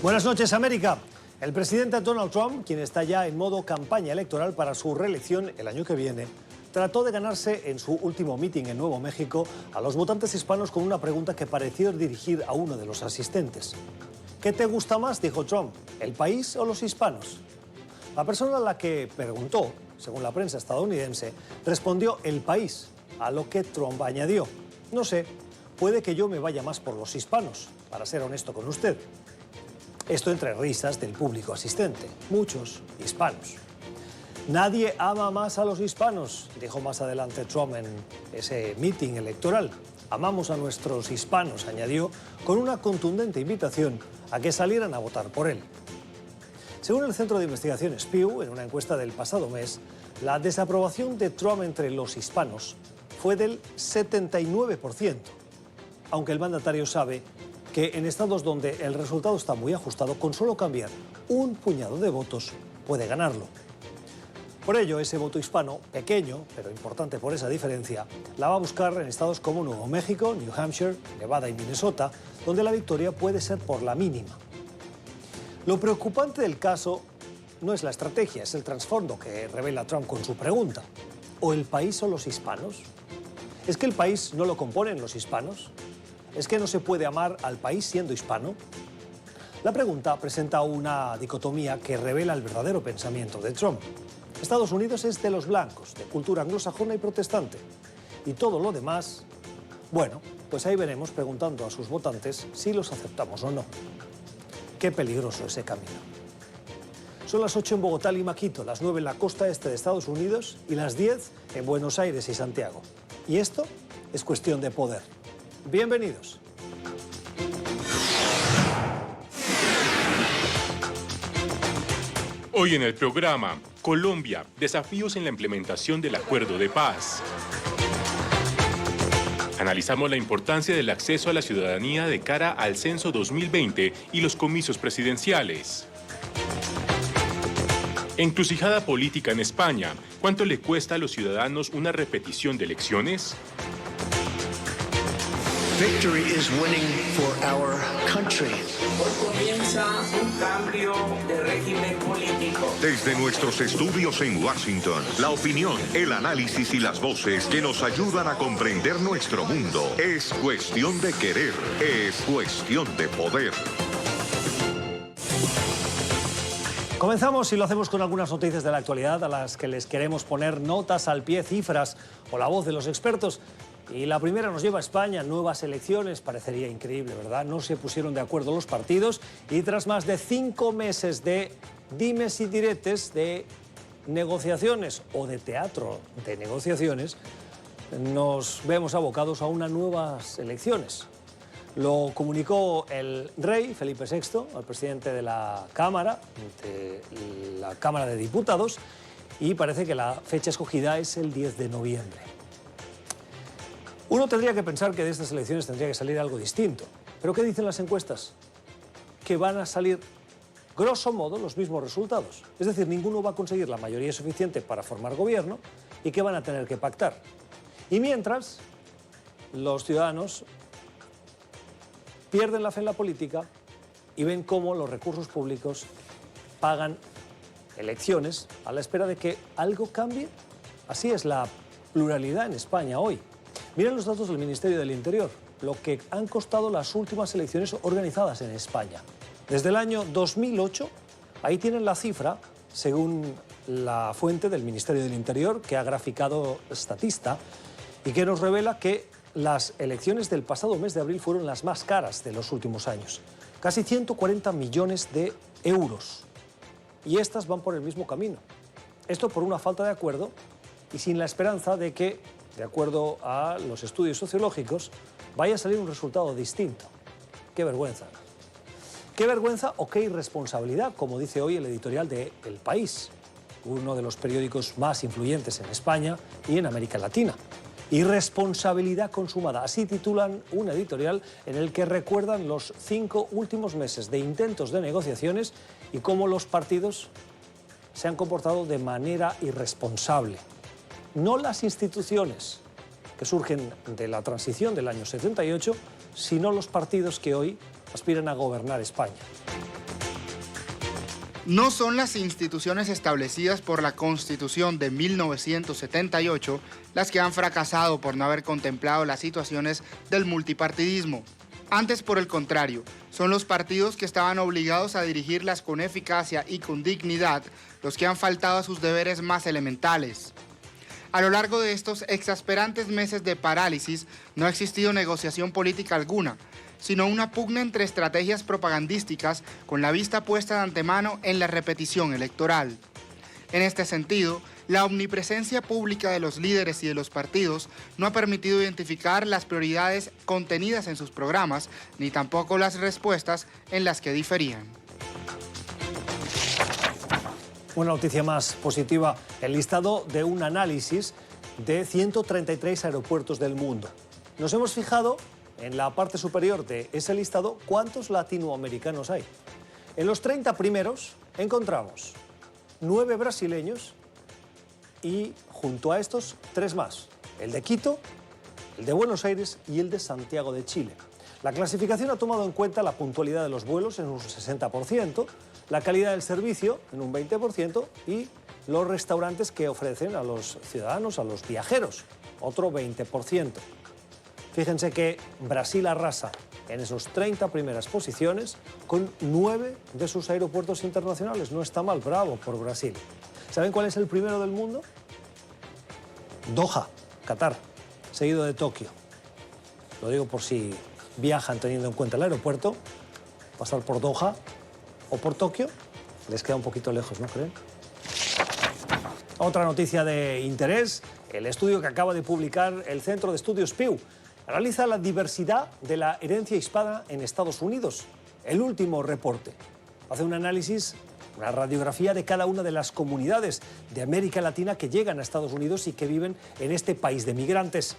Buenas noches, América. El presidente Donald Trump, quien está ya en modo campaña electoral para su reelección el año que viene, trató de ganarse en su último mitin en Nuevo México a los votantes hispanos con una pregunta que pareció dirigir a uno de los asistentes. ¿Qué te gusta más?, dijo Trump, ¿el país o los hispanos? La persona a la que preguntó, según la prensa estadounidense, respondió el país, a lo que Trump añadió: no sé, puede que yo me vaya más por los hispanos, para ser honesto con usted. Esto entre risas del público asistente, muchos hispanos. Nadie ama más a los hispanos, dijo más adelante Trump en ese mitin electoral. Amamos a nuestros hispanos, añadió, con una contundente invitación a que salieran a votar por él. Según el Centro de Investigaciones Pew, en una encuesta del pasado mes, la desaprobación de Trump entre los hispanos fue del 79%, aunque el mandatario sabe que en estados donde el resultado está muy ajustado, con solo cambiar un puñado de votos puede ganarlo. Por ello, ese voto hispano, pequeño, pero importante por esa diferencia, la va a buscar en estados como Nuevo México, New Hampshire, Nevada y Minnesota, donde la victoria puede ser por la mínima. Lo preocupante del caso no es la estrategia, es el trasfondo que revela Trump con su pregunta. ¿O el país o los hispanos? ¿Es que el país no lo componen los hispanos? ¿Es que no se puede amar al país siendo hispano? La pregunta presenta una dicotomía que revela el verdadero pensamiento de Trump. Estados Unidos es de los blancos, de cultura anglosajona y protestante. Y todo lo demás, bueno, pues ahí veremos preguntando a sus votantes si los aceptamos o no. Qué peligroso ese camino. Son las 8 en Bogotá, Lima, Quito, las 9 en la costa este de Estados Unidos y las 10 en Buenos Aires y Santiago. Y esto es cuestión de poder. Bienvenidos. Hoy en el programa, Colombia, desafíos en la implementación del acuerdo de paz. Analizamos la importancia del acceso a la ciudadanía de cara al censo 2020 y los comicios presidenciales. Encrucijada política en España, ¿cuánto le cuesta a los ciudadanos una repetición de elecciones? Victory is winning for our country. Hoy comienza un cambio de régimen político. Desde nuestros estudios en Washington, la opinión, el análisis y las voces que nos ayudan a comprender nuestro mundo. Es cuestión de querer, es cuestión de poder. Comenzamos y lo hacemos con algunas noticias de la actualidad a las que les queremos poner notas al pie, cifras o la voz de los expertos. Y la primera nos lleva a España, nuevas elecciones, parecería increíble, ¿verdad? No se pusieron de acuerdo los partidos y tras más de 5 meses de dimes y diretes, de negociaciones o de teatro de negociaciones, nos vemos abocados a unas nuevas elecciones. Lo comunicó el rey, Felipe VI, al presidente de la Cámara de Diputados, y parece que la fecha escogida es el 10 de noviembre. Uno tendría que pensar que de estas elecciones tendría que salir algo distinto. ¿Pero qué dicen las encuestas? Que van a salir, grosso modo, los mismos resultados. Es decir, ninguno va a conseguir la mayoría suficiente para formar gobierno y que van a tener que pactar. Y mientras, los ciudadanos pierden la fe en la política y ven cómo los recursos públicos pagan elecciones a la espera de que algo cambie. Así es la pluralidad en España hoy. Miren los datos del Ministerio del Interior, lo que han costado las últimas elecciones organizadas en España. Desde el año 2008, ahí tienen la cifra, según la fuente del Ministerio del Interior, que ha graficado Statista, y que nos revela que las elecciones del pasado mes de abril fueron las más caras de los últimos años. Casi 140 millones de euros. Y estas van por el mismo camino. Esto por una falta de acuerdo y sin la esperanza de que, de acuerdo a los estudios sociológicos, vaya a salir un resultado distinto. ¡Qué vergüenza! ¡Qué vergüenza o qué irresponsabilidad!, como dice hoy el editorial de El País, uno de los periódicos más influyentes en España y en América Latina. Irresponsabilidad consumada, así titulan un editorial en el que recuerdan los 5 últimos meses de intentos de negociaciones y cómo los partidos se han comportado de manera irresponsable. No las instituciones que surgen de la transición del año 78, sino los partidos que hoy aspiran a gobernar España. No son las instituciones establecidas por la Constitución de 1978 las que han fracasado por no haber contemplado las situaciones del multipartidismo. Antes, por el contrario, son los partidos que estaban obligados a dirigirlas con eficacia y con dignidad los que han faltado a sus deberes más elementales. A lo largo de estos exasperantes meses de parálisis no ha existido negociación política alguna, sino una pugna entre estrategias propagandísticas con la vista puesta de antemano en la repetición electoral. En este sentido, la omnipresencia pública de los líderes y de los partidos no ha permitido identificar las prioridades contenidas en sus programas, ni tampoco las respuestas en las que diferían. Una noticia más positiva, el listado de un análisis de 133 aeropuertos del mundo. Nos hemos fijado en la parte superior de ese listado cuántos latinoamericanos hay. En los 30 primeros encontramos 9 brasileños y junto a estos 3 más, el de Quito, el de Buenos Aires y el de Santiago de Chile. La clasificación ha tomado en cuenta la puntualidad de los vuelos en un 60%, la calidad del servicio en un 20% y los restaurantes que ofrecen a los ciudadanos, a los viajeros, otro 20%. Fíjense que Brasil arrasa en esos 30 primeras posiciones con 9 de sus aeropuertos internacionales. No está mal, bravo por Brasil. ¿Saben cuál es el primero del mundo? Doha, Qatar, seguido de Tokio. Lo digo por si viajan teniendo en cuenta el aeropuerto. Pasar por Doha o por Tokio les queda un poquito lejos, ¿no creen? Otra noticia de interés, el estudio que acaba de publicar el Centro de Estudios Pew analiza la diversidad de la herencia hispana en Estados Unidos. El último reporte hace un análisis, una radiografía de cada una de las comunidades de América Latina que llegan a Estados Unidos y que viven en este país de migrantes.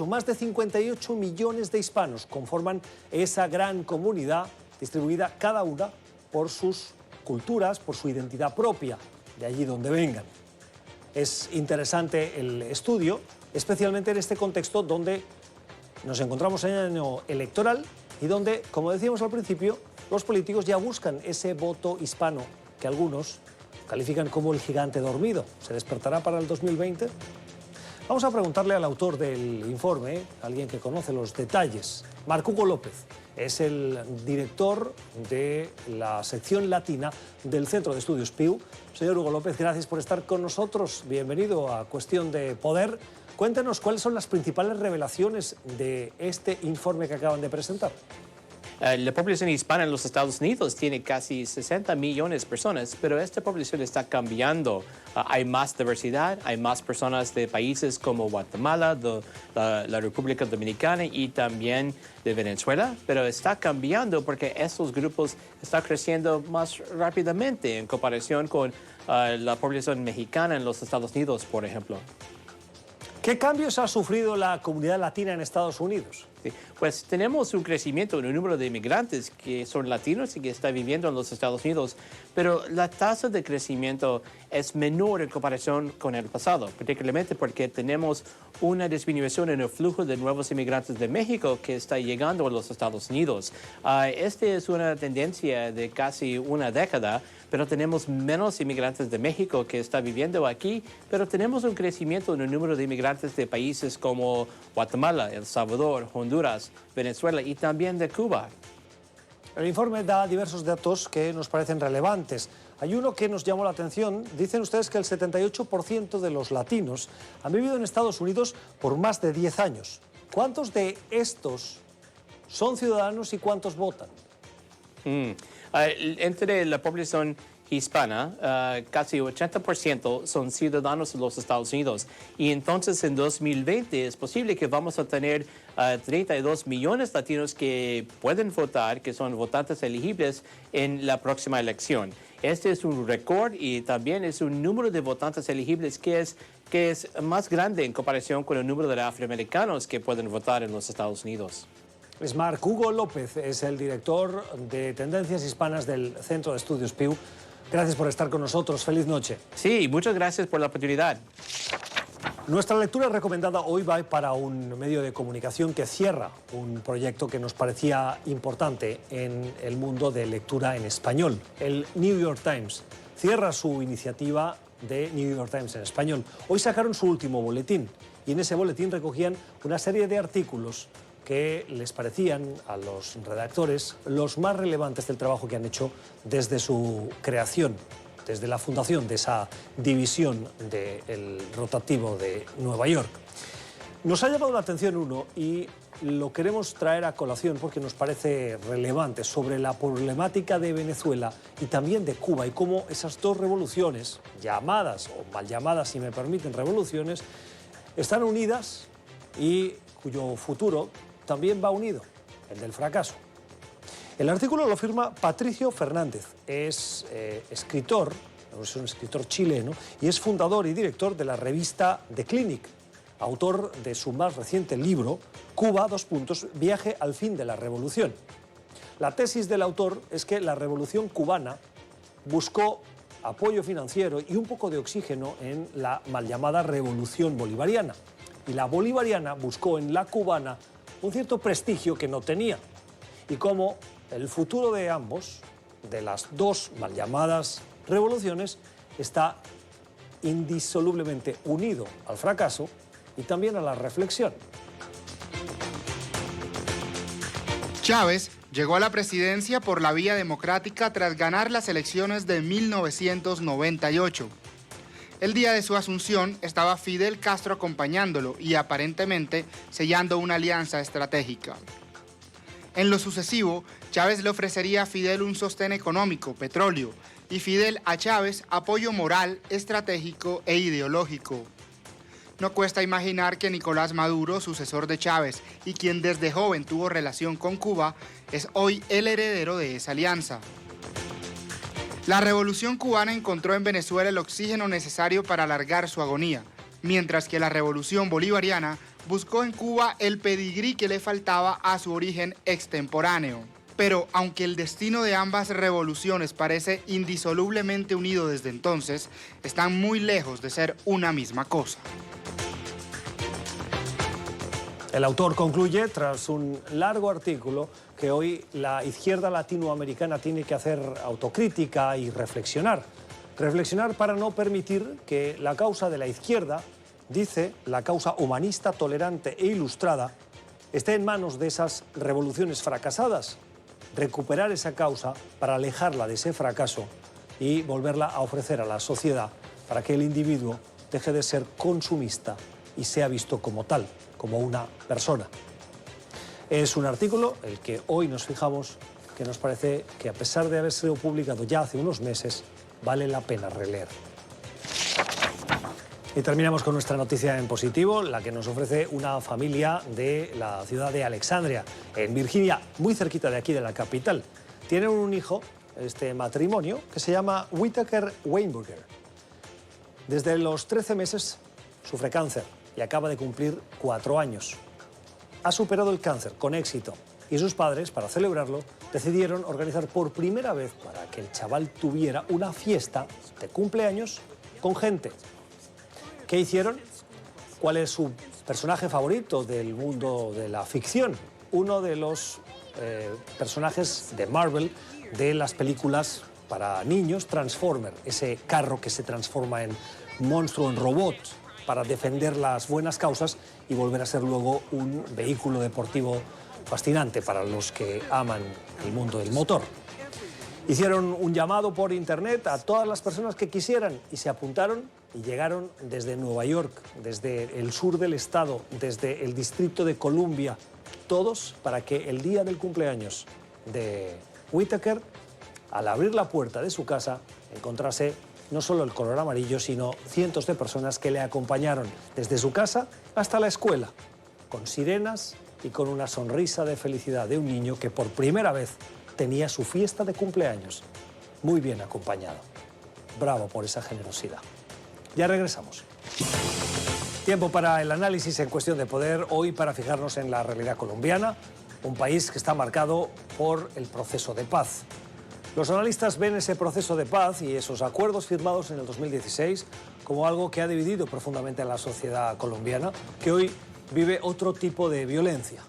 Más de 58 millones de hispanos conforman esa gran comunidad distribuida cada una por sus culturas, por su identidad propia, de allí donde vengan. Es interesante el estudio, especialmente en este contexto donde nos encontramos en el año electoral y donde, como decíamos al principio, los políticos ya buscan ese voto hispano que algunos califican como el gigante dormido. ¿Se despertará para el 2020? Vamos a preguntarle al autor del informe, alguien que conoce los detalles. Marc Hugo López es el director de la sección latina del Centro de Estudios Pew. Señor Hugo López, gracias por estar con nosotros. Bienvenido a Cuestión de Poder. Cuéntenos cuáles son las principales revelaciones de este informe que acaban de presentar. La población hispana en los Estados Unidos tiene casi 60 millones de personas, pero esta población está cambiando. Hay más diversidad, hay más personas de países como Guatemala, la República Dominicana y también de Venezuela, pero está cambiando porque estos grupos están creciendo más rápidamente en comparación con la población mexicana en los Estados Unidos, por ejemplo. ¿Qué cambios ha sufrido la comunidad latina en Estados Unidos? Sí, pues tenemos un crecimiento en el número de inmigrantes que son latinos y que están viviendo en los Estados Unidos, pero la tasa de crecimiento es menor en comparación con el pasado, particularmente porque tenemos una disminución en el flujo de nuevos inmigrantes de México que está llegando a los Estados Unidos. Esta es una tendencia de casi una década, pero tenemos menos inmigrantes de México que están viviendo aquí, pero tenemos un crecimiento en el número de inmigrantes de países como Guatemala, El Salvador, Honduras, Venezuela y también de Cuba. El informe da diversos datos que nos parecen relevantes. Hay uno que nos llamó la atención. Dicen ustedes que el 78% de los latinos han vivido en Estados Unidos por más de 10 años. ¿Cuántos de estos son ciudadanos y cuántos votan? Entre la población hispana, casi 80% son ciudadanos de los Estados Unidos. Y entonces en 2020 es posible que vamos a tener 32 millones de latinos que pueden votar, que son votantes elegibles en la próxima elección. Este es un récord y también es un número de votantes elegibles que es más grande en comparación con el número de afroamericanos que pueden votar en los Estados Unidos. Es Marc Hugo López, es el director de Tendencias Hispanas del Centro de Estudios Pew. Gracias por estar con nosotros. Feliz noche. Sí, muchas gracias por la oportunidad. Nuestra lectura recomendada hoy va para un medio de comunicación que cierra un proyecto que nos parecía importante en el mundo de lectura en español. El New York Times cierra su iniciativa de New York Times en español. Hoy sacaron su último boletín y en ese boletín recogían una serie de artículos que les parecían a los redactores los más relevantes del trabajo que han hecho desde su creación, desde la fundación de esa división del rotativo de Nueva York. Nos ha llamado la atención uno y lo queremos traer a colación porque nos parece relevante sobre la problemática de Venezuela y también de Cuba y cómo esas dos revoluciones, llamadas o mal llamadas, si me permiten, revoluciones, están unidas y cuyo futuro también va unido, el del fracaso. El artículo lo firma Patricio Fernández, es escritor, es un escritor chileno y es fundador y director de la revista The Clinic, autor de su más reciente libro, Cuba, viaje al fin de la revolución. La tesis del autor es que la revolución cubana buscó apoyo financiero y un poco de oxígeno en la mal llamada revolución bolivariana. Y la bolivariana buscó en la cubana un cierto prestigio que no tenía. Y como el futuro de ambos, de las dos mal llamadas revoluciones, está indisolublemente unido al fracaso y también a la reflexión. Chávez llegó a la presidencia por la vía democrática tras ganar las elecciones de 1998. El día de su asunción estaba Fidel Castro acompañándolo y aparentemente sellando una alianza estratégica. En lo sucesivo, Chávez le ofrecería a Fidel un sostén económico, petróleo, y Fidel a Chávez apoyo moral, estratégico e ideológico. No cuesta imaginar que Nicolás Maduro, sucesor de Chávez y quien desde joven tuvo relación con Cuba, es hoy el heredero de esa alianza. La revolución cubana encontró en Venezuela el oxígeno necesario para alargar su agonía, mientras que la revolución bolivariana buscó en Cuba el pedigrí que le faltaba a su origen extemporáneo. Pero aunque el destino de ambas revoluciones parece indisolublemente unido desde entonces, están muy lejos de ser una misma cosa. El autor concluye, tras un largo artículo, que hoy la izquierda latinoamericana tiene que hacer autocrítica y reflexionar. Reflexionar para no permitir que la causa de la izquierda, dice, la causa humanista, tolerante e ilustrada, esté en manos de esas revoluciones fracasadas. Recuperar esa causa para alejarla de ese fracaso y volverla a ofrecer a la sociedad para que el individuo deje de ser consumista y sea visto como tal, como una persona. Es un artículo, el que hoy nos fijamos, que nos parece que a pesar de haber sido publicado ya hace unos meses, vale la pena releer. Y terminamos con nuestra noticia en positivo, la que nos ofrece una familia de la ciudad de Alexandria, en Virginia, muy cerquita de aquí, de la capital. Tienen un hijo, este matrimonio, que se llama Whitaker Weinberger. Desde los 13 meses sufre cáncer y acaba de cumplir 4 años. Ha superado el cáncer con éxito y sus padres, para celebrarlo, decidieron organizar por primera vez para que el chaval tuviera una fiesta de cumpleaños con gente. ¿Qué hicieron? ¿Cuál es su personaje favorito del mundo de la ficción? Uno de los personajes de Marvel de las películas para niños, Transformer, ese carro que se transforma en monstruo, en robot, para defender las buenas causas y volver a ser luego un vehículo deportivo fascinante para los que aman el mundo del motor. Hicieron un llamado por internet a todas las personas que quisieran y se apuntaron y llegaron desde Nueva York, desde el sur del estado, desde el Distrito de Columbia, todos para que el día del cumpleaños de Whitaker, al abrir la puerta de su casa, encontrase no solo el color amarillo, sino cientos de personas que le acompañaron desde su casa hasta la escuela, con sirenas y con una sonrisa de felicidad de un niño que por primera vez tenía su fiesta de cumpleaños muy bien acompañado. Bravo por esa generosidad. Ya regresamos. Tiempo para el análisis en Cuestión de Poder, hoy para fijarnos en la realidad colombiana, un país que está marcado por el proceso de paz. Los analistas ven ese proceso de paz y esos acuerdos firmados en el 2016 como algo que ha dividido profundamente a la sociedad colombiana, que hoy vive otro tipo de violencia.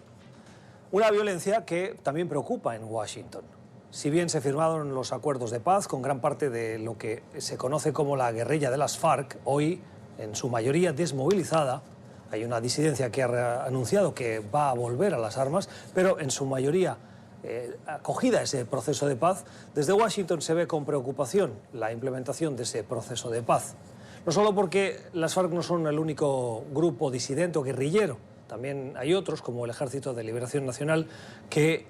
Una violencia que también preocupa en Washington. Si bien se firmaron los acuerdos de paz con gran parte de lo que se conoce como la guerrilla de las FARC, hoy en su mayoría desmovilizada, hay una disidencia que ha anunciado que va a volver a las armas, pero en su mayoría acogida a ese proceso de paz, desde Washington se ve con preocupación la implementación de ese proceso de paz. No solo porque las FARC no son el único grupo disidente o guerrillero, también hay otros, como el Ejército de Liberación Nacional, que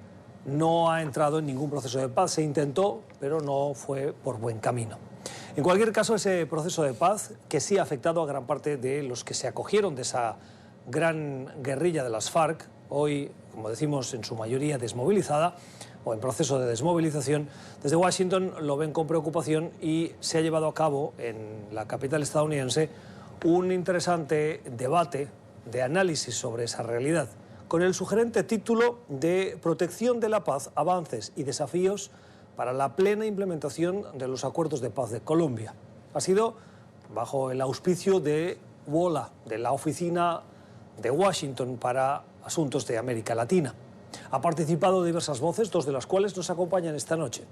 no ha entrado en ningún proceso de paz. Se intentó, pero no fue por buen camino. En cualquier caso, ese proceso de paz, que sí ha afectado a gran parte de los que se acogieron de esa gran guerrilla de las FARC, hoy, como decimos, en su mayoría desmovilizada o en proceso de desmovilización, desde Washington lo ven con preocupación y se ha llevado a cabo en la capital estadounidense un interesante debate de análisis sobre esa realidad, con el sugerente título de Protección de la paz, avances y desafíos para la plena implementación de los acuerdos de paz de Colombia. Ha sido bajo el auspicio de WOLA, de la Oficina de Washington para Asuntos de América Latina. Ha participado diversas voces, dos de las cuales nos acompañan esta noche.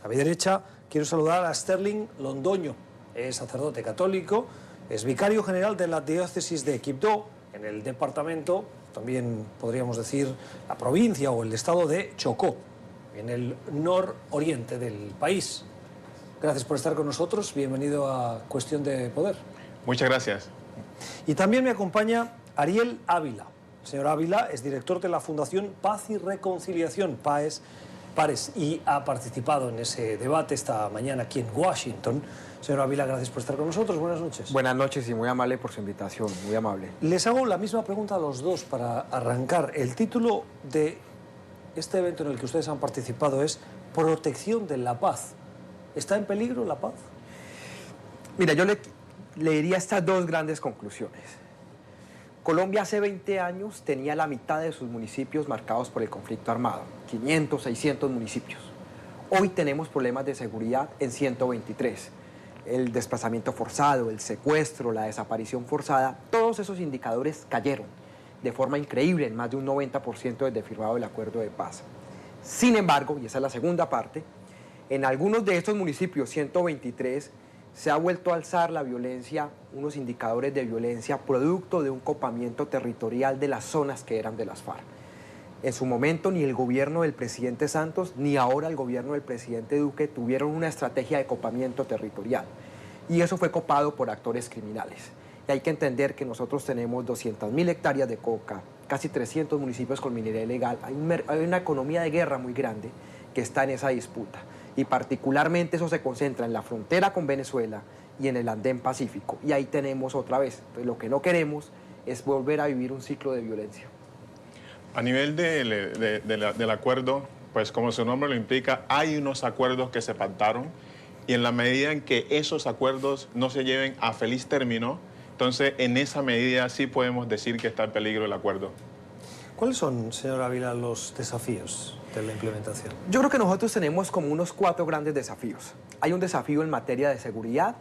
A mi derecha quiero saludar a Sterling Londoño, es sacerdote católico, es vicario general de la diócesis de Quibdó, en el departamento, también podríamos decir la provincia o el estado de Chocó, en el nororiente del país. Gracias por estar con nosotros, bienvenido a Cuestión de Poder. Muchas gracias. Y también me acompaña Ariel Ávila. El señor Ávila es director de la Fundación Paz y Reconciliación, PAES, y ha participado en ese debate esta mañana aquí en Washington. Señor Ávila, gracias por estar con nosotros. Buenas noches. Buenas noches y muy amable por su invitación, muy amable. Les hago la misma pregunta a los dos para arrancar. El título de este evento en el que ustedes han participado es Protección de la paz. ¿Está en peligro la paz? Mira, yo le diría estas dos grandes conclusiones. Colombia hace 20 años tenía la mitad de sus municipios marcados por el conflicto armado, 500, 600 municipios. Hoy tenemos problemas de seguridad en 123. El desplazamiento forzado, el secuestro, la desaparición forzada, todos esos indicadores cayeron de forma increíble en más de un 90% desde firmado el acuerdo de paz. Sin embargo, y esa es la segunda parte, en algunos de estos municipios, 123, se ha vuelto a alzar la violencia, unos indicadores de violencia producto de un copamiento territorial de las zonas que eran de las FARC. En su momento ni el gobierno del presidente Santos ni ahora el gobierno del presidente Duque tuvieron una estrategia de copamiento territorial y eso fue copado por actores criminales. Y hay que entender que nosotros tenemos 200.000 hectáreas de coca, casi 300 municipios con minería ilegal, hay una economía de guerra muy grande que está en esa disputa y particularmente eso se concentra en la frontera con Venezuela y en el andén pacífico y ahí tenemos otra vez, entonces lo que no queremos es volver a vivir un ciclo de violencia. A nivel del acuerdo, pues como su nombre lo implica, hay unos acuerdos que se pactaron y en la medida en que esos acuerdos no se lleven a feliz término, entonces en esa medida sí podemos decir que está en peligro el acuerdo. ¿Cuáles son, señor Ávila, los desafíos de la implementación? Yo creo que nosotros tenemos como unos 4 grandes desafíos. Hay un desafío en materia de seguridad.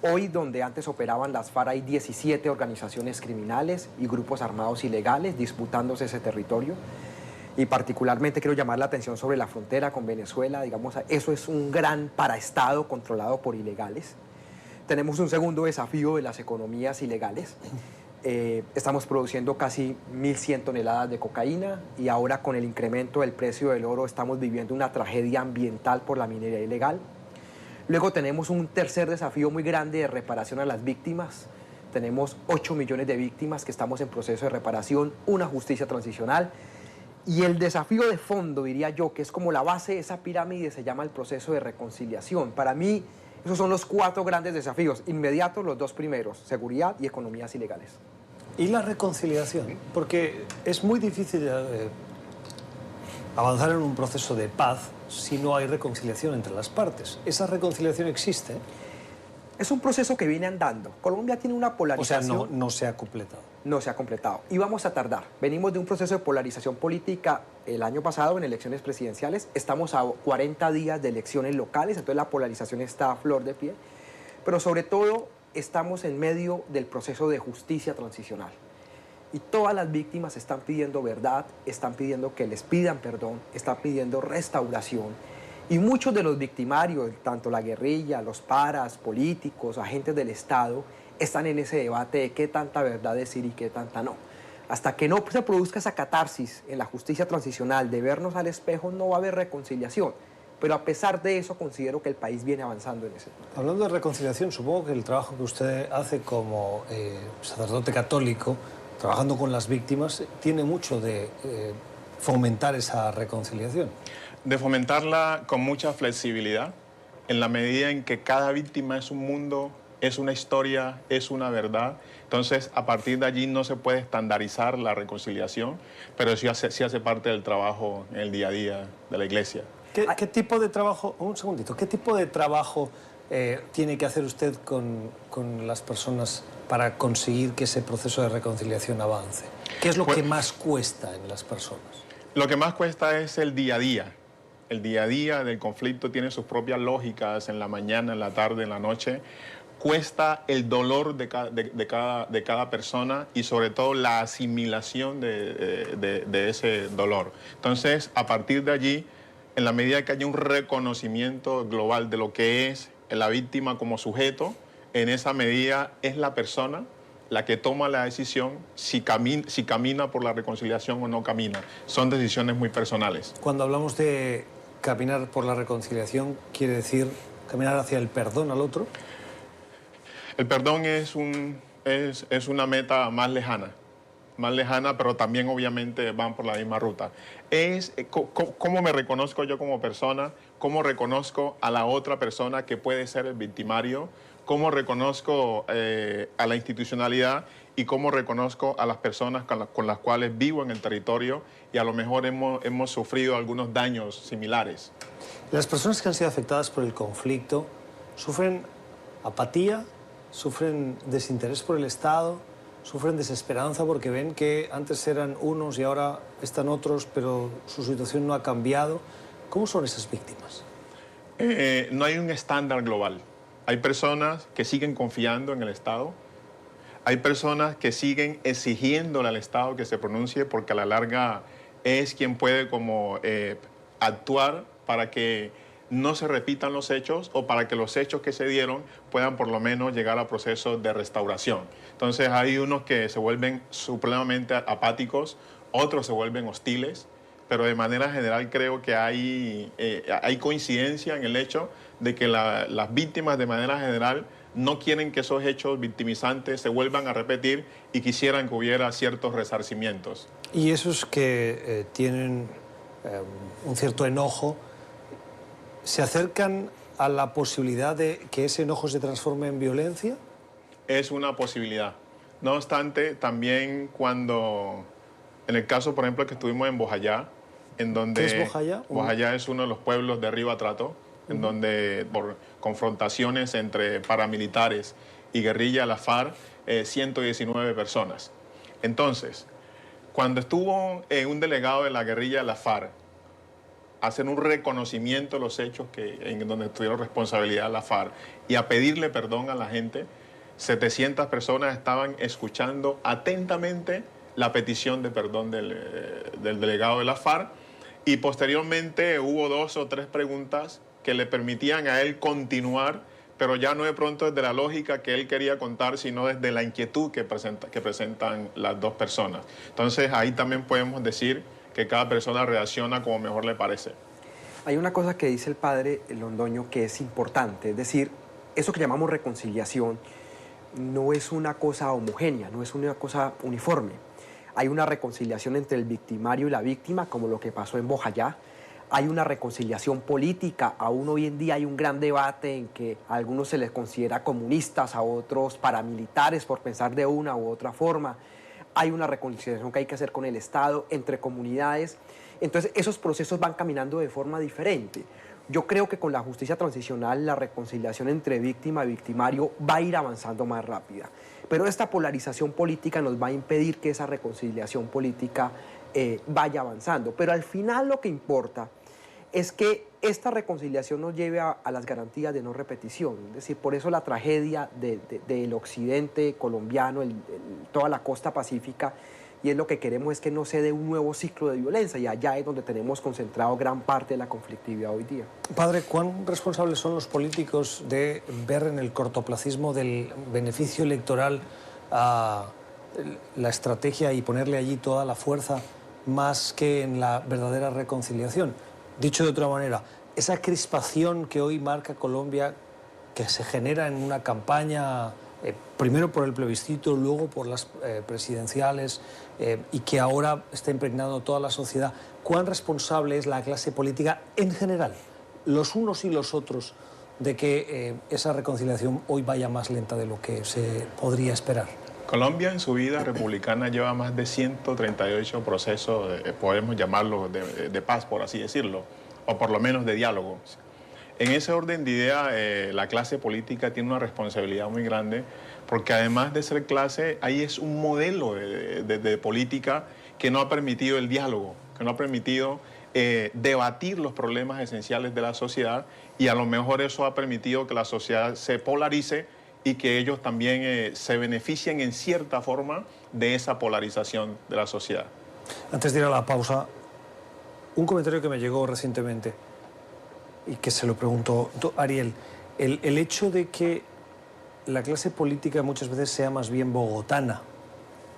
Hoy, donde antes operaban las FARC, hay 17 organizaciones criminales y grupos armados ilegales disputándose ese territorio. Y particularmente quiero llamar la atención sobre la frontera con Venezuela. Digamos, eso es un gran paraestado controlado por ilegales. Tenemos un segundo desafío de las economías ilegales. Estamos produciendo casi 1.100 toneladas de cocaína y ahora con el incremento del precio del oro estamos viviendo una tragedia ambiental por la minería ilegal. Luego tenemos un tercer desafío muy grande de reparación a las víctimas. Tenemos 8 millones de víctimas que estamos en proceso de reparación, una justicia transicional. Y el desafío de fondo, diría yo, que es como la base de esa pirámide, se llama el proceso de reconciliación. Para mí, esos son los 4 grandes desafíos. Inmediatos, los 2 primeros, seguridad y economías ilegales. ¿Y la reconciliación? Porque es muy difícil avanzar en un proceso de paz si no hay reconciliación entre las partes. ¿Esa reconciliación existe? Es un proceso que viene andando. Colombia tiene una polarización... O sea, no se ha completado. no se ha completado. Y vamos a tardar. Venimos de un proceso de polarización política el año pasado en elecciones presidenciales. Estamos a 40 días de elecciones locales, entonces la polarización está a flor de piel. Pero sobre todo estamos en medio del proceso de justicia transicional. Y todas las víctimas están pidiendo verdad, están pidiendo que les pidan perdón, están pidiendo restauración. Y muchos de los victimarios, tanto la guerrilla, los paras, políticos, agentes del Estado, están en ese debate de qué tanta verdad decir y qué tanta no. Hasta que no se produzca esa catarsis en la justicia transicional de vernos al espejo, no va a haber reconciliación. Pero a pesar de eso, considero que el país viene avanzando en ese tema. Hablando de reconciliación, supongo que el trabajo que usted hace como sacerdote católico, trabajando con las víctimas, tiene mucho de fomentar esa reconciliación. De fomentarla con mucha flexibilidad, en la medida en que cada víctima es un mundo, es una historia, es una verdad. Entonces, a partir de allí no se puede estandarizar la reconciliación, pero sí hace parte del trabajo en el día a día de la Iglesia. ¿Qué tipo de trabajo, un segundito, qué tipo de trabajo tiene que hacer usted con las personas para conseguir que ese proceso de reconciliación avance? ¿Qué es lo que más cuesta en las personas? Lo que más cuesta es el día a día. El día a día del conflicto tiene sus propias lógicas, en la mañana, en la tarde, en la noche. Cuesta el dolor de cada persona y sobre todo la asimilación de ese dolor. Entonces, a partir de allí, en la medida que haya un reconocimiento global de lo que es la víctima como sujeto, en esa medida es la persona la que toma la decisión si camina por la reconciliación o no camina. Son decisiones muy personales. Cuando hablamos de caminar por la reconciliación, ¿quiere decir caminar hacia el perdón al otro? El perdón es una meta más lejana, pero también obviamente van por la misma ruta. Es cómo me reconozco yo como persona, cómo reconozco a la otra persona que puede ser el victimario, cómo reconozco a la institucionalidad y cómo reconozco a las personas con las cuales vivo en el territorio y a lo mejor hemos sufrido algunos daños similares. Las personas que han sido afectadas por el conflicto sufren apatía, sufren desinterés por el Estado, sufren desesperanza porque ven que antes eran unos y ahora están otros, pero su situación no ha cambiado. ¿Cómo son esas víctimas? No hay un estándar global. Hay personas que siguen confiando en el Estado. Hay personas que siguen exigiéndole al Estado que se pronuncie porque a la larga es quien puede actuar para que no se repitan los hechos o para que los hechos que se dieron puedan por lo menos llegar a procesos de restauración. Entonces hay unos que se vuelven supremamente apáticos, otros se vuelven hostiles, pero de manera general creo que hay coincidencia en el hecho de que las víctimas de manera general no quieren que esos hechos victimizantes se vuelvan a repetir y quisieran que hubiera ciertos resarcimientos. Y esos que tienen un cierto enojo, ¿se acercan a la posibilidad de que ese enojo se transforme en violencia? Es una posibilidad. No obstante, también cuando, en el caso, por ejemplo, que estuvimos en Bojayá, en donde... ¿Qué es Bojayá? Bojayá es uno de los pueblos de Riba Trato, en donde por confrontaciones entre paramilitares y guerrilla de la FARC, 119 personas. Entonces, cuando estuvo un delegado de la guerrilla de la FARC, hacen un reconocimiento de los hechos en donde tuvieron responsabilidad la FARC y a pedirle perdón a la gente, 700 personas estaban escuchando atentamente la petición de perdón del delegado de la FARC y posteriormente hubo 2 o 3 preguntas que le permitían a él continuar, pero ya no de pronto desde la lógica que él quería contar, sino desde la inquietud que presentan las 2 personas. Entonces ahí también podemos decir que cada persona reacciona como mejor le parece. Hay una cosa que dice el padre Londoño que es importante, es decir, eso que llamamos reconciliación no es una cosa homogénea, no es una cosa uniforme. Hay una reconciliación entre el victimario y la víctima, como lo que pasó en Bojayá. Hay una reconciliación política, aún hoy en día hay un gran debate en que a algunos se les considera comunistas, a otros paramilitares por pensar de una u otra forma. Hay una reconciliación que hay que hacer con el Estado, entre comunidades. Entonces, esos procesos van caminando de forma diferente. Yo creo que con la justicia transicional, la reconciliación entre víctima y victimario va a ir avanzando más rápida. Pero esta polarización política nos va a impedir que esa reconciliación política vaya avanzando. Pero al final lo que importa es que esta reconciliación nos lleve a las garantías de no repetición. Es decir, por eso la tragedia del occidente colombiano, toda la costa pacífica, y es lo que queremos es que no se dé un nuevo ciclo de violencia, y allá es donde tenemos concentrado gran parte de la conflictividad hoy día. Padre, ¿cuán responsables son los políticos de ver en el cortoplacismo del beneficio electoral a la estrategia y ponerle allí toda la fuerza más que en la verdadera reconciliación? Dicho de otra manera, esa crispación que hoy marca Colombia, que se genera en una campaña, primero por el plebiscito, luego por las presidenciales, y que ahora está impregnando toda la sociedad, ¿cuán responsable es la clase política en general, los unos y los otros, de que esa reconciliación hoy vaya más lenta de lo que se podría esperar? Colombia en su vida republicana lleva más de 138 procesos, podemos llamarlo de paz, por así decirlo, o por lo menos de diálogo. En ese orden de idea, la clase política tiene una responsabilidad muy grande, porque además de ser clase, ahí es un modelo de política que no ha permitido el diálogo, que no ha permitido debatir los problemas esenciales de la sociedad, y a lo mejor eso ha permitido que la sociedad se polarice y que ellos también se beneficien en cierta forma de esa polarización de la sociedad. Antes de ir a la pausa, un comentario que me llegó recientemente y que se lo preguntó Ariel, el hecho de que la clase política muchas veces sea más bien bogotana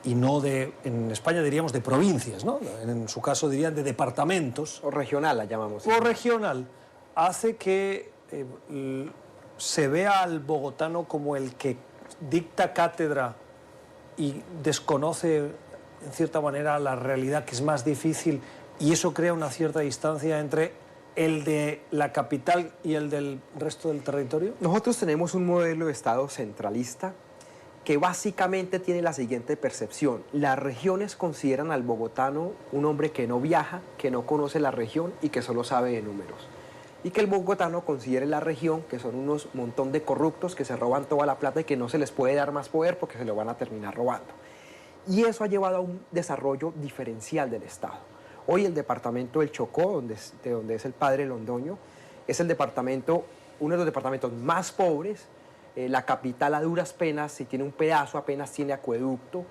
y no en España diríamos de provincias, ¿no? En su caso dirían de departamentos. O regional la llamamos. O regional, hace que se vea al bogotano como el que dicta cátedra y desconoce en cierta manera la realidad, que es más difícil, y eso crea una cierta distancia entre el de la capital y el del resto del territorio. Nosotros tenemos un modelo de Estado centralista que básicamente tiene la siguiente percepción: las regiones consideran al bogotano un hombre que no viaja, que no conoce la región y que solo sabe de números. Y que el bogotano considere la región que son unos montón de corruptos que se roban toda la plata y que no se les puede dar más poder porque se lo van a terminar robando. Y eso ha llevado a un desarrollo diferencial del Estado. Hoy el departamento del Chocó, de donde es el padre Londoño, es el departamento, uno de los departamentos más pobres. La capital a duras penas, si tiene un pedazo apenas tiene acueducto,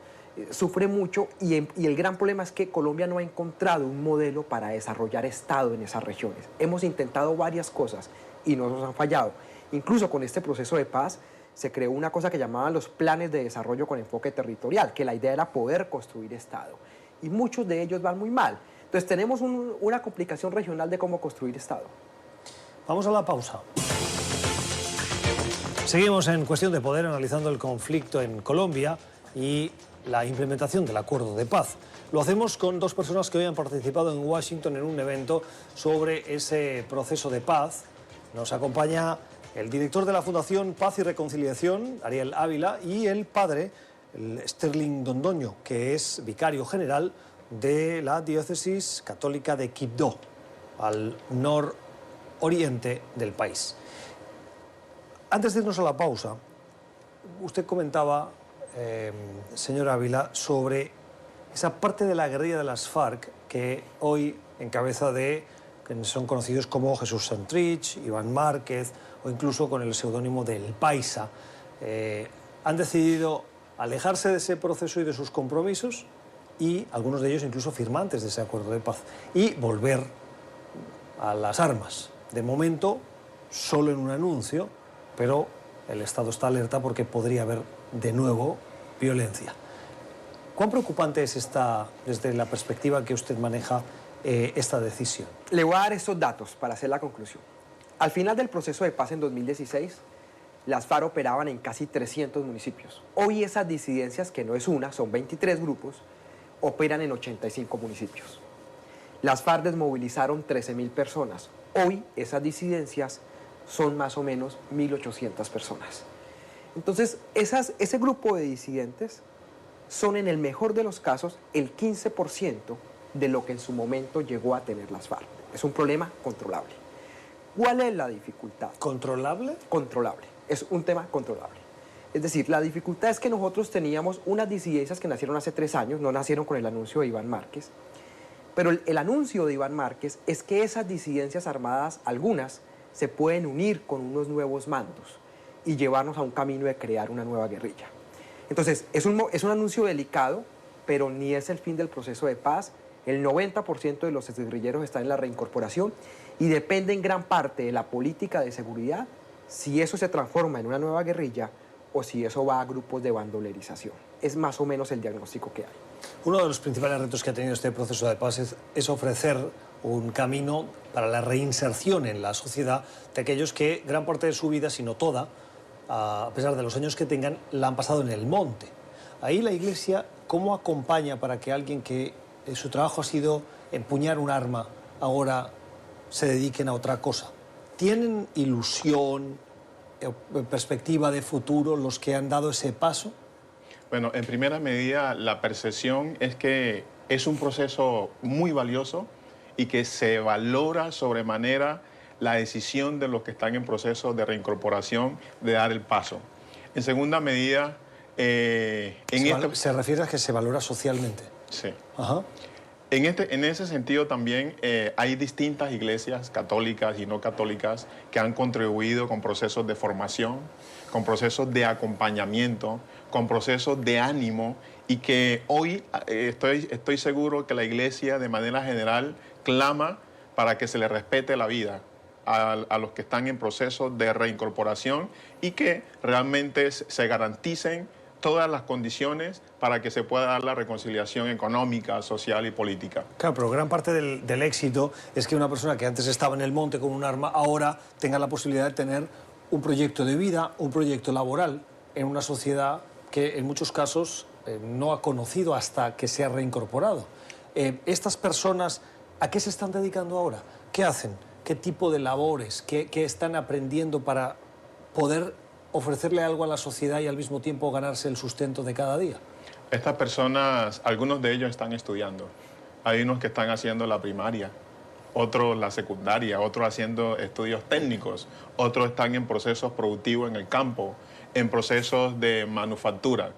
sufre mucho, y el gran problema es que Colombia no ha encontrado un modelo para desarrollar Estado en esas regiones. Hemos intentado varias cosas y no nos han fallado. Incluso con este proceso de paz se creó una cosa que llamaban los planes de desarrollo con enfoque territorial, que la idea era poder construir Estado. Y muchos de ellos van muy mal. Entonces tenemos una complicación regional de cómo construir Estado. Vamos a la pausa. Seguimos en Cuestión de Poder analizando el conflicto en Colombia y la implementación del acuerdo de paz. Lo hacemos con dos personas que hoy han participado en Washington en un evento sobre ese proceso de paz. Nos acompaña el director de la Fundación Paz y Reconciliación, Ariel Ávila, y el padre, el Sterling Londoño, que es vicario general de la diócesis católica de Quibdó, al nororiente del país. Antes de irnos a la pausa, usted comentaba, señor Ávila, sobre esa parte de la guerrilla de las FARC que hoy, en cabeza de quienes son conocidos como Jesús Santrich, Iván Márquez o incluso con el seudónimo del Paisa, han decidido alejarse de ese proceso y de sus compromisos, y algunos de ellos incluso firmantes de ese acuerdo de paz, y volver a las armas. De momento, solo en un anuncio, pero el Estado está alerta porque podría haber de nuevo violencia. ¿Cuán preocupante es desde la perspectiva que usted maneja, esta decisión? Le voy a dar estos datos para hacer la conclusión. Al final del proceso de paz en 2016, las FARC operaban en casi 300 municipios. Hoy esas disidencias, que no es una, son 23 grupos, operan en 85 municipios. Las FARC desmovilizaron 13.000 personas. Hoy esas disidencias son más o menos 1.800 personas. Entonces, ese grupo de disidentes son, en el mejor de los casos, el 15% de lo que en su momento llegó a tener las FARC. Es un problema controlable. ¿Cuál es la dificultad? ¿Controlable? Controlable. Es un tema controlable. Es decir, la dificultad es que nosotros teníamos unas disidencias que nacieron hace 3 años, no nacieron con el anuncio de Iván Márquez, pero el anuncio de Iván Márquez es que esas disidencias armadas, algunas, se pueden unir con unos nuevos mandos y llevarnos a un camino de crear una nueva guerrilla. Entonces, es un anuncio delicado, pero ni es el fin del proceso de paz. El 90% de los exguerrilleros están en la reincorporación y depende en gran parte de la política de seguridad si eso se transforma en una nueva guerrilla o si eso va a grupos de bandolerización. Es más o menos el diagnóstico que hay. Uno de los principales retos que ha tenido este proceso de paz es ofrecer un camino para la reinserción en la sociedad de aquellos que gran parte de su vida, si no toda, a pesar de los años que tengan, la han pasado en el monte. Ahí la Iglesia, ¿cómo acompaña para que alguien que su trabajo ha sido empuñar un arma, ahora se dediquen a otra cosa? ¿Tienen ilusión, perspectiva de futuro los que han dado ese paso? Bueno, en primera medida, la percepción es que es un proceso muy valioso y que se valora sobremanera la decisión de los que están en proceso de reincorporación de dar el paso. En segunda medida, ¿Se refiere a que se valora socialmente? Sí. Ajá. En ese sentido también hay distintas iglesias católicas y no católicas que han contribuido con procesos de formación, con procesos de acompañamiento, con procesos de ánimo y que hoy estoy seguro que la Iglesia de manera general clama para que se le respete la vida a los que están en proceso de reincorporación y que realmente se garanticen todas las condiciones para que se pueda dar la reconciliación económica, social y política. Claro, pero gran parte del éxito es que una persona que antes estaba en el monte con un arma, ahora tenga la posibilidad de tener un proyecto de vida, un proyecto laboral en una sociedad que en muchos casos no ha conocido hasta que se ha reincorporado. Estas personas, ¿a qué se están dedicando ahora? ¿Qué hacen? ¿Qué tipo de labores? ¿Qué están aprendiendo para poder ofrecerle algo a la sociedad y al mismo tiempo ganarse el sustento de cada día? Estas personas, algunos de ellos están estudiando. Hay unos que están haciendo la primaria, otros la secundaria, otros haciendo estudios técnicos, otros están en procesos productivos en el campo, en procesos de manufactura.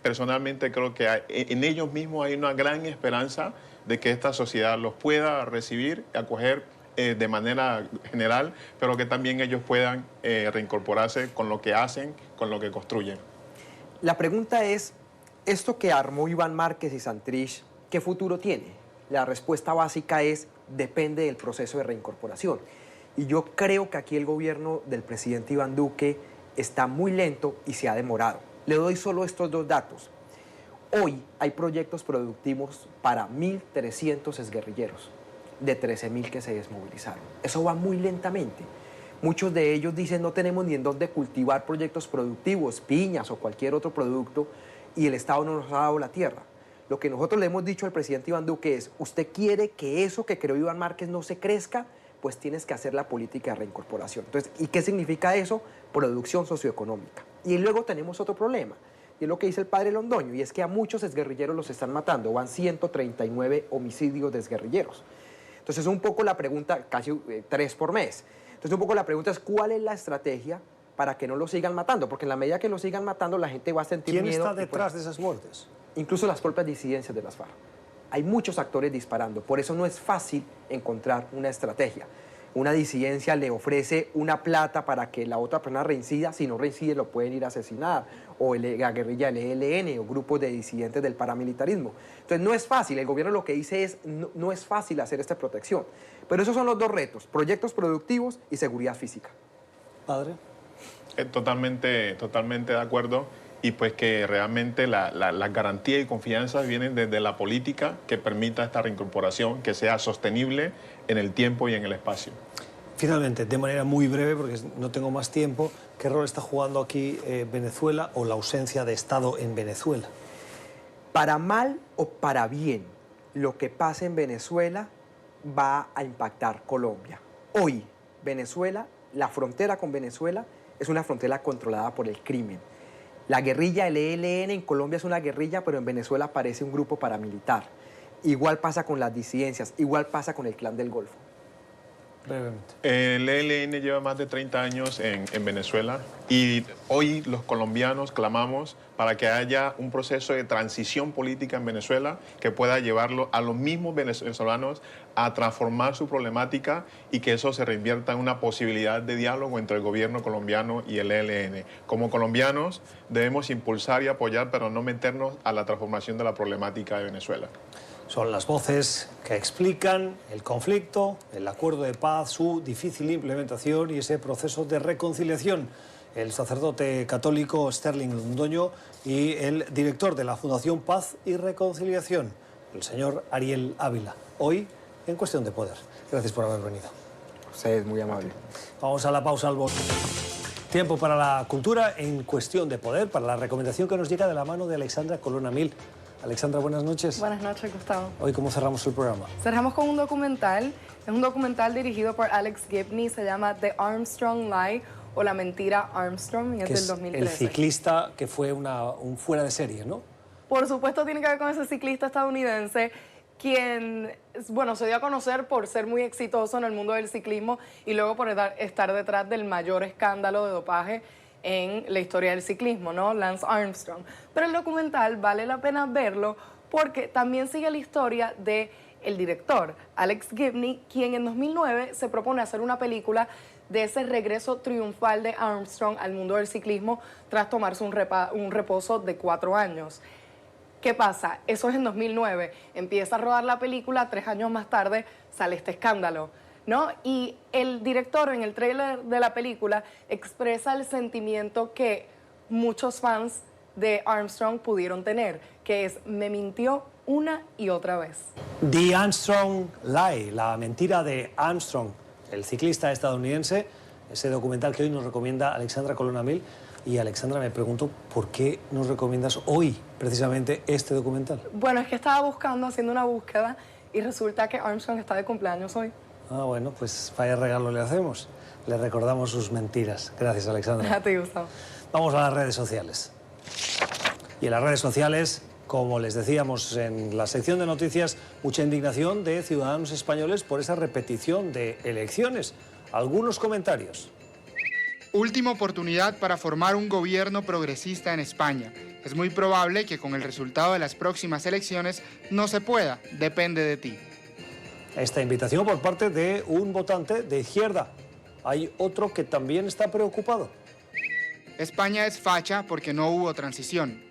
Personalmente creo que en ellos mismos hay una gran esperanza de que esta sociedad los pueda recibir y acoger de manera general, pero que también ellos puedan reincorporarse con lo que hacen, con lo que construyen. La pregunta es, ¿esto que armó Iván Márquez y Santrich, qué futuro tiene? La respuesta básica es, depende del proceso de reincorporación. Y yo creo que aquí el gobierno del presidente Iván Duque está muy lento y se ha demorado. Le doy solo estos 2 datos. Hoy hay proyectos productivos para 1.300 exguerrilleros, de 13.000 que se desmovilizaron. Eso va muy lentamente. Muchos de ellos dicen no tenemos ni en dónde cultivar proyectos productivos, piñas o cualquier otro producto, y el Estado no nos ha dado la tierra. Lo que nosotros le hemos dicho al presidente Iván Duque es, usted quiere que eso que creó Iván Márquez no se crezca, pues tienes que hacer la política de reincorporación. Entonces, ¿y qué significa eso? Producción socioeconómica. Y luego tenemos otro problema, y es lo que dice el padre Londoño, y es que a muchos exguerrilleros los están matando, van 139 homicidios de exguerrilleros. Entonces, un poco la pregunta, casi 3 por mes. Entonces, un poco la pregunta es, ¿cuál es la estrategia para que no lo sigan matando? Porque en la medida que lo sigan matando, la gente va a sentir miedo. ¿Quién está detrás de esas muertes? Incluso las propias disidencias de las FARC. Hay muchos actores disparando, por eso no es fácil encontrar una estrategia. Una disidencia le ofrece una plata para que la otra persona reincida, si no reincide lo pueden ir a asesinar, o la guerrilla del ELN o grupos de disidentes del paramilitarismo. Entonces no es fácil, el gobierno lo que dice es, no es fácil hacer esta protección. Pero esos son los 2 retos, proyectos productivos y seguridad física. Padre. Totalmente de acuerdo. Y pues que realmente la garantía y confianza vienen desde la política que permita esta reincorporación, que sea sostenible en el tiempo y en el espacio. Finalmente, de manera muy breve, porque no tengo más tiempo, ¿qué rol está jugando aquí Venezuela o la ausencia de Estado en Venezuela? Para mal o para bien, lo que pase en Venezuela va a impactar Colombia. Hoy, Venezuela, la frontera con Venezuela es una frontera controlada por el crimen. La guerrilla, el ELN, en Colombia es una guerrilla, pero en Venezuela parece un grupo paramilitar. Igual pasa con las disidencias, igual pasa con el Clan del Golfo. Brevemente. El ELN lleva más de 30 años en Venezuela y hoy los colombianos clamamos para que haya un proceso de transición política en Venezuela que pueda llevarlo a los mismos venezolanos a transformar su problemática y que eso se reinvierta en una posibilidad de diálogo entre el gobierno colombiano y el ELN. Como colombianos debemos impulsar y apoyar, pero no meternos a la transformación de la problemática de Venezuela. Son las voces que explican el conflicto, el acuerdo de paz, su difícil implementación y ese proceso de reconciliación. El sacerdote católico Sterling Londoño y el director de la Fundación Paz y Reconciliación, el señor Ariel Ávila. Hoy, en Cuestión de Poder. Gracias por haber venido. Usted es muy amable. Vamos a la pausa al bosque. Tiempo para la cultura en Cuestión de Poder, para la recomendación que nos llega de la mano de Alexandra Colonna Mil. Alexandra, buenas noches. Buenas noches, Gustavo. Hoy, ¿cómo cerramos el programa? Cerramos con un documental. Es un documental dirigido por Alex Gibney. Se llama The Armstrong Lie o La Mentira Armstrong, y es del 2013. El ciclista que fue un fuera de serie, ¿no? Por supuesto, tiene que ver con ese ciclista estadounidense quien, bueno, se dio a conocer por ser muy exitoso en el mundo del ciclismo y luego por estar detrás del mayor escándalo de dopaje en la historia del ciclismo, ¿no? Lance Armstrong. Pero el documental vale la pena verlo porque también sigue la historia del director, Alex Gibney, quien en 2009 se propone hacer una película de ese regreso triunfal de Armstrong al mundo del ciclismo tras tomarse un reposo de 4 años. ¿Qué pasa? Eso es en 2009. Empieza a rodar la película, 3 años más tarde sale este escándalo, ¿no? Y el director en el tráiler de la película expresa el sentimiento que muchos fans de Armstrong pudieron tener, que es: me mintió una y otra vez. The Armstrong Lie, la mentira de Armstrong, el ciclista estadounidense, ese documental que hoy nos recomienda Alexandra Colonna Mil. Y Alexandra, me pregunto, ¿por qué nos recomiendas hoy precisamente este documental? Bueno, es que estaba haciendo una búsqueda y resulta que Armstrong está de cumpleaños hoy. Ah, bueno, pues vaya regalo le hacemos. Le recordamos sus mentiras. Gracias, Alexandra. A ti, Gustavo. Vamos a las redes sociales. Y en las redes sociales, como les decíamos en la sección de noticias, mucha indignación de ciudadanos españoles por esa repetición de elecciones. Algunos comentarios. Última oportunidad para formar un gobierno progresista en España. Es muy probable que con el resultado de las próximas elecciones no se pueda. Depende de ti. Esta invitación por parte de un votante de izquierda. Hay otro que también está preocupado. España es facha porque no hubo transición.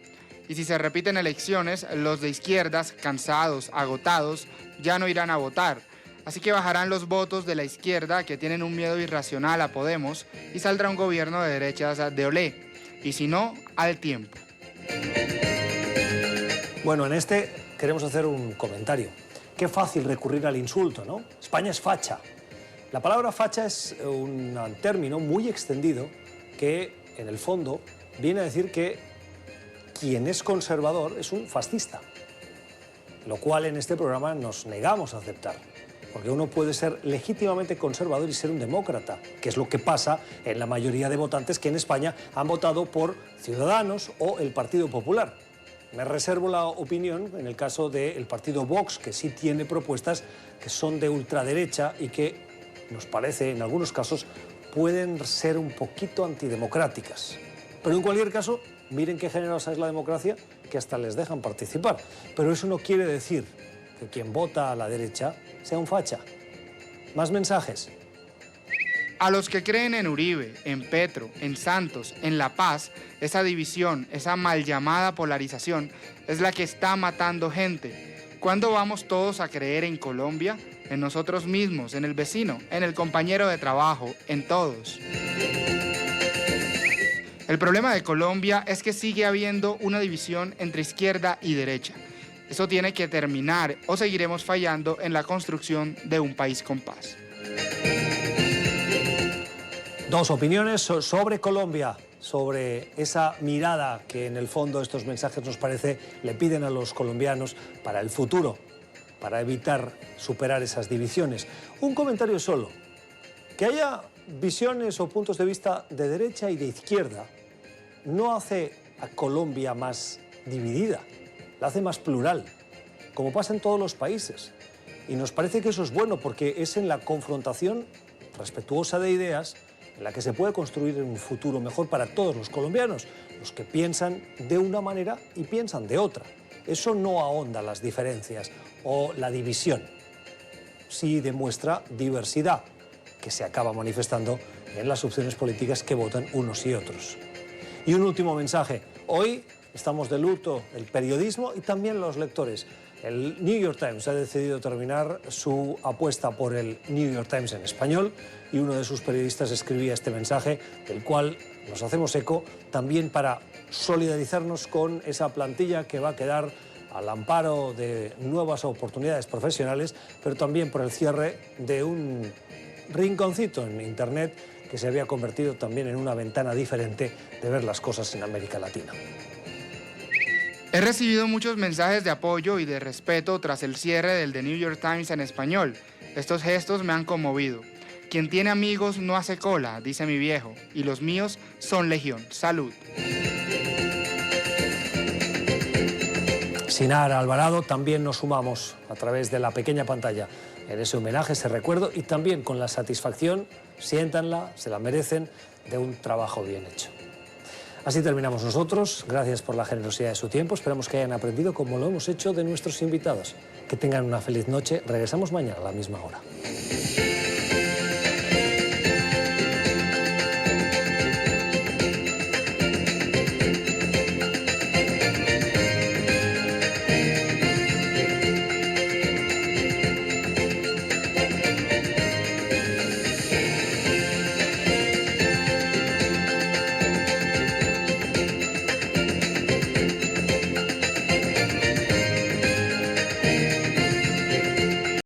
Y si se repiten elecciones, los de izquierdas, cansados, agotados, ya no irán a votar. Así que bajarán los votos de la izquierda, que tienen un miedo irracional a Podemos, y saldrá un gobierno de derechas de Olé. Y si no, al tiempo. Bueno, en este queremos hacer un comentario. Qué fácil recurrir al insulto, ¿no? España es facha. La palabra facha es un término muy extendido que, en el fondo, viene a decir que quien es conservador es un fascista, lo cual en este programa nos negamos a aceptar. Porque uno puede ser legítimamente conservador y ser un demócrata, que es lo que pasa en la mayoría de votantes que en España han votado por Ciudadanos o el Partido Popular. Me reservo la opinión en el caso del partido Vox, que sí tiene propuestas que son de ultraderecha y que, nos parece, en algunos casos, pueden ser un poquito antidemocráticas. Pero en cualquier caso, miren qué generosa es la democracia, que hasta les dejan participar. Pero eso no quiere decir que quien vota a la derecha sea un facha. Más mensajes. A los que creen en Uribe, en Petro, en Santos, en La Paz, esa división, esa mal llamada polarización, es la que está matando gente. ¿Cuándo vamos todos a creer en Colombia? En nosotros mismos, en el vecino, en el compañero de trabajo, en todos. El problema de Colombia es que sigue habiendo una división entre izquierda y derecha. Eso tiene que terminar o seguiremos fallando en la construcción de un país con paz. Dos opiniones sobre Colombia, sobre esa mirada que en el fondo estos mensajes nos parece le piden a los colombianos para el futuro, para evitar superar esas divisiones. Un comentario solo. Que haya visiones o puntos de vista de derecha y de izquierda no hace a Colombia más dividida. La hace más plural, como pasa en todos los países. y nos parece que eso es bueno porque es en la confrontación respetuosa de ideas en la que se puede construir un futuro mejor para todos los colombianos, los que piensan de una manera y piensan de otra. Eso no ahonda las diferencias o la división, sí demuestra diversidad, que se acaba manifestando en las opciones políticas que votan unos y otros. Y un último mensaje. Hoy estamos de luto el periodismo y también los lectores. El New York Times ha decidido terminar su apuesta por el New York Times en español y uno de sus periodistas escribía este mensaje, del cual nos hacemos eco también para solidarizarnos con esa plantilla que va a quedar al amparo de nuevas oportunidades profesionales, pero también por el cierre de un rinconcito en Internet que se había convertido también en una ventana diferente de ver las cosas en América Latina. He recibido muchos mensajes de apoyo y de respeto tras el cierre del The New York Times en español. Estos gestos me han conmovido. Quien tiene amigos no hace cola, dice mi viejo, y los míos son legión. Salud. Sinara Alvarado, también nos sumamos a través de la pequeña pantalla en ese homenaje, ese recuerdo y también con la satisfacción, siéntanla, se la merecen, de un trabajo bien hecho. Así terminamos nosotros, gracias por la generosidad de su tiempo, esperamos que hayan aprendido como lo hemos hecho de nuestros invitados. Que tengan una feliz noche, regresamos mañana a la misma hora.